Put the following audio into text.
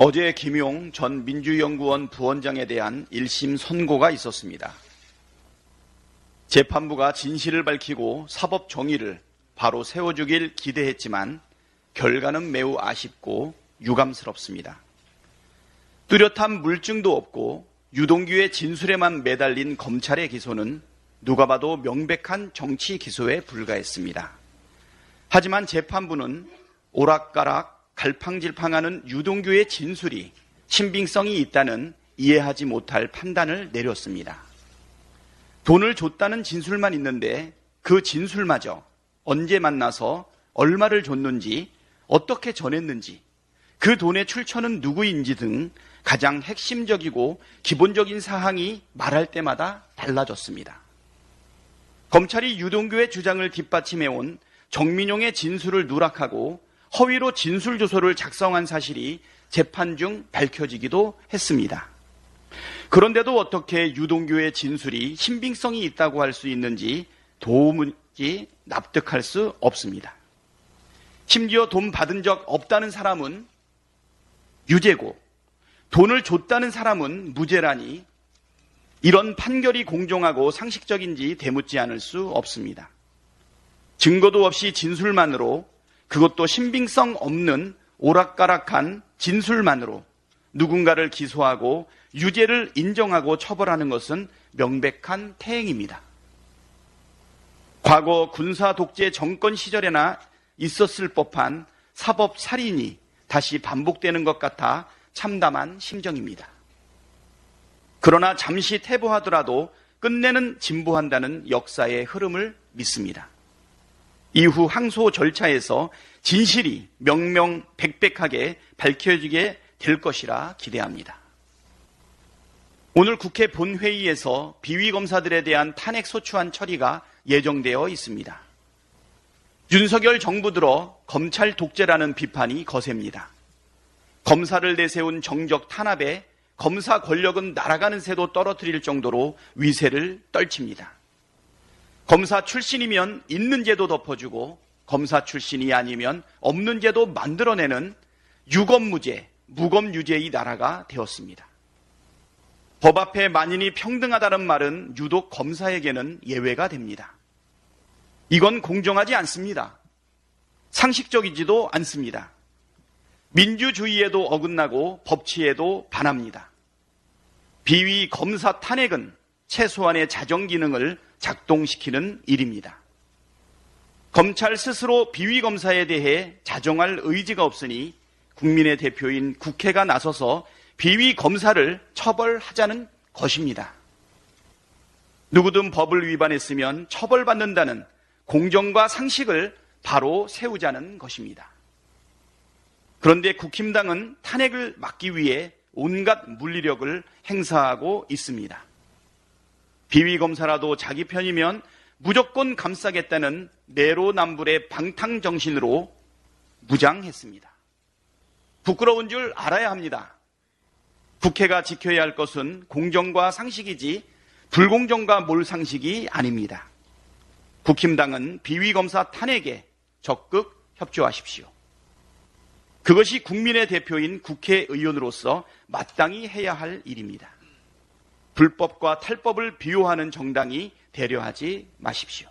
어제 김용 전 민주연구원 부원장에 대한 1심 선고가 있었습니다. 재판부가 진실을 밝히고 사법 정의를 바로 세워주길 기대했지만 결과는 매우 아쉽고 유감스럽습니다. 뚜렷한 물증도 없고 유동규의 진술에만 매달린 검찰의 기소는 누가 봐도 명백한 정치 기소에 불과했습니다. 하지만 재판부는 오락가락 갈팡질팡하는 유동규의 진술이 신빙성이 있다는 이해하지 못할 판단을 내렸습니다. 돈을 줬다는 진술만 있는데 그 진술마저 언제 만나서 얼마를 줬는지, 어떻게 전했는지, 그 돈의 출처는 누구인지 등 가장 핵심적이고 기본적인 사항이 말할 때마다 달라졌습니다. 검찰이 유동규의 주장을 뒷받침해온 정민용의 진술을 누락하고 허위로 진술조서를 작성한 사실이 재판 중 밝혀지기도 했습니다. 그런데도 어떻게 유동규의 진술이 신빙성이 있다고 할 수 있는지 도무지 납득할 수 없습니다. 심지어 돈 받은 적 없다는 사람은 유죄고 돈을 줬다는 사람은 무죄라니 이런 판결이 공정하고 상식적인지 되묻지 않을 수 없습니다. 증거도 없이 진술만으로, 그것도 신빙성 없는 오락가락한 진술만으로 누군가를 기소하고 유죄를 인정하고 처벌하는 것은 명백한 태행입니다. 과거 군사 독재 정권 시절에나 있었을 법한 사법 살인이 다시 반복되는 것 같아 참담한 심정입니다. 그러나 잠시 퇴보하더라도 끝내는 진보한다는 역사의 흐름을 믿습니다. 이후 항소 절차에서 진실이 명명백백하게 밝혀지게 될 것이라 기대합니다. 오늘 국회 본회의에서 비위검사들에 대한 탄핵소추안 처리가 예정되어 있습니다. 윤석열 정부 들어 검찰 독재라는 비판이 거셉니다. 검사를 내세운 정적 탄압에 검사 권력은 날아가는 새도 떨어뜨릴 정도로 위세를 떨칩니다. 검사 출신이면 있는 죄도 덮어주고 검사 출신이 아니면 없는 죄도 만들어내는 유검무죄, 무검유죄의 나라가 되었습니다. 법 앞에 만인이 평등하다는 말은 유독 검사에게는 예외가 됩니다. 이건 공정하지 않습니다. 상식적이지도 않습니다. 민주주의에도 어긋나고 법치에도 반합니다. 비위 검사 탄핵은 최소한의 자정 기능을 작동시키는 일입니다. 검찰 스스로 비위검사에 대해 자정할 의지가 없으니 국민의 대표인 국회가 나서서 비위검사를 처벌하자는 것입니다. 누구든 법을 위반했으면 처벌받는다는 공정과 상식을 바로 세우자는 것입니다. 그런데 국힘당은 탄핵을 막기 위해 온갖 물리력을 행사하고 있습니다. 비위검사라도 자기 편이면 무조건 감싸겠다는 내로남불의 방탕정신으로 무장했습니다. 부끄러운 줄 알아야 합니다. 국회가 지켜야 할 것은 공정과 상식이지 불공정과 몰상식이 아닙니다. 국힘당은 비위검사 탄핵에 적극 협조하십시오. 그것이 국민의 대표인 국회의원으로서 마땅히 해야 할 일입니다. 불법과 탈법을 비호하는 정당이 되려 하지 마십시오.